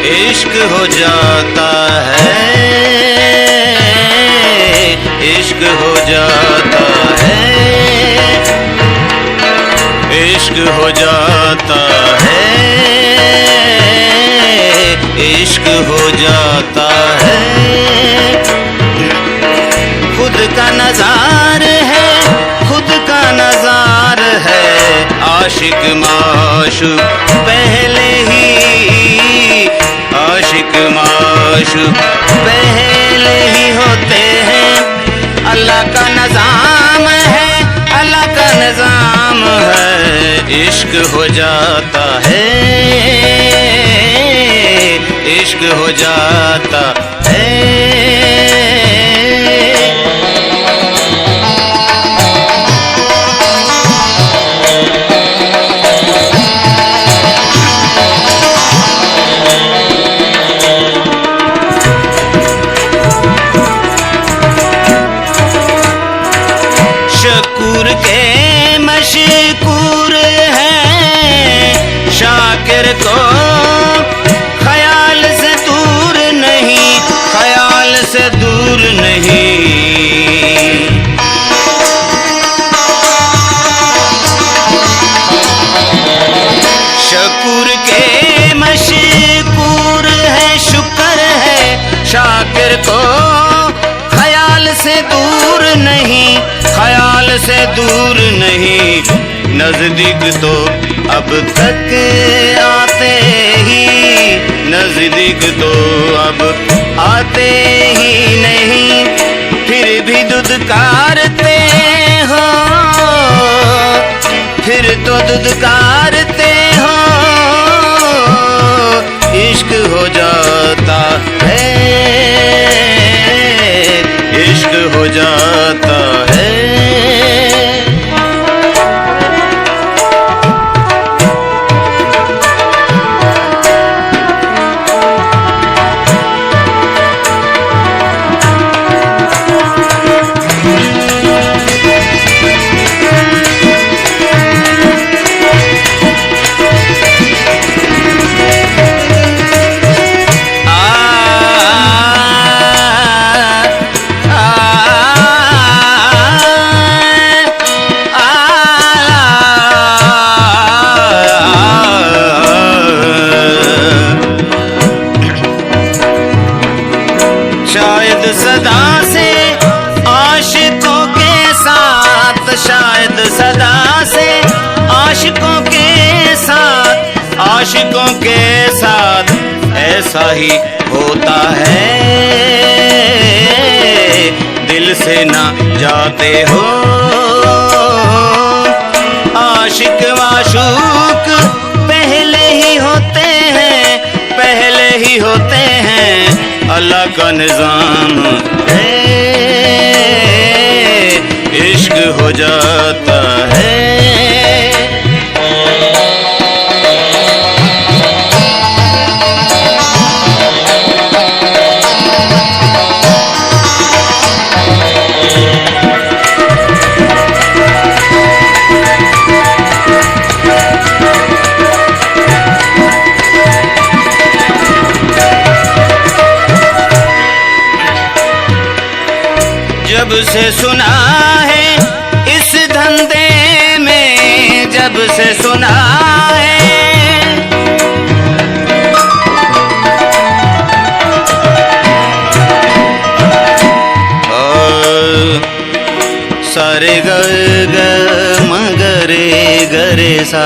इश्क हो जाता है, इश्क हो जाता है, इश्क हो जाता है, इश्क हो जाता है। खुद का नज़ार है, खुद का नज़ार है, आशिक माशूक पहले ही, आशिक माशूक पहले ही होते हैं। अल्लाह का निज़ाम है, अल्लाह का निज़ाम है, इश्क हो जाता है, इश्क हो जाता है। शकूर के मशकूर है, शाकिर को ख्याल से दूर नहीं, ख्याल से दूर नहीं। शकूर के मशकूर है, शुक्र है, शाकिर को ख्याल से दूर नहीं, ख्याल से दूर नहीं। नजदीक तो अब तक आते ही, नजदीक तो अब आते ही नहीं, फिर भी दुदकारते हो, फिर तो दुदकारते हो। इश्क हो जाता है, इश्क हो जाता है। शायद सदा से आशिकों के साथ, शायद सदा से आशिकों के साथ, आशिकों के साथ ऐसा ही होता है। दिल से ना जाते हो, आशिक माशूक पहले ही होते हैं, पहले ही होते हैं। अल्लाह का निज़ाम है, इश्क हो जाता है। जब से सुना है इस धंधे में, जब से सुना है, सारे ग ग म गरे गरे सा,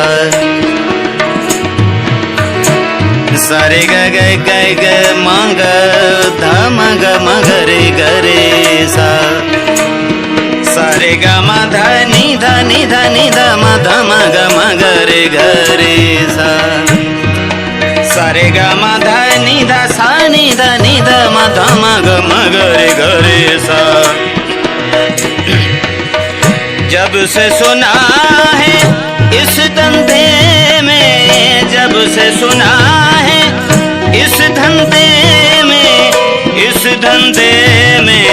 सारे ग ग ग ग म ग ध म ग म गरे गरे सा, सारे ग म ध नि ध नि ध नि ध म ध म ग म गरे गरे सा, सारे ग म ध नि ध सा नि ध नि ध म ध म ग म गरे गरे सा। जब से सुना है इस धंधे में, जब से सुना है इस धंधे में, इस धंधे में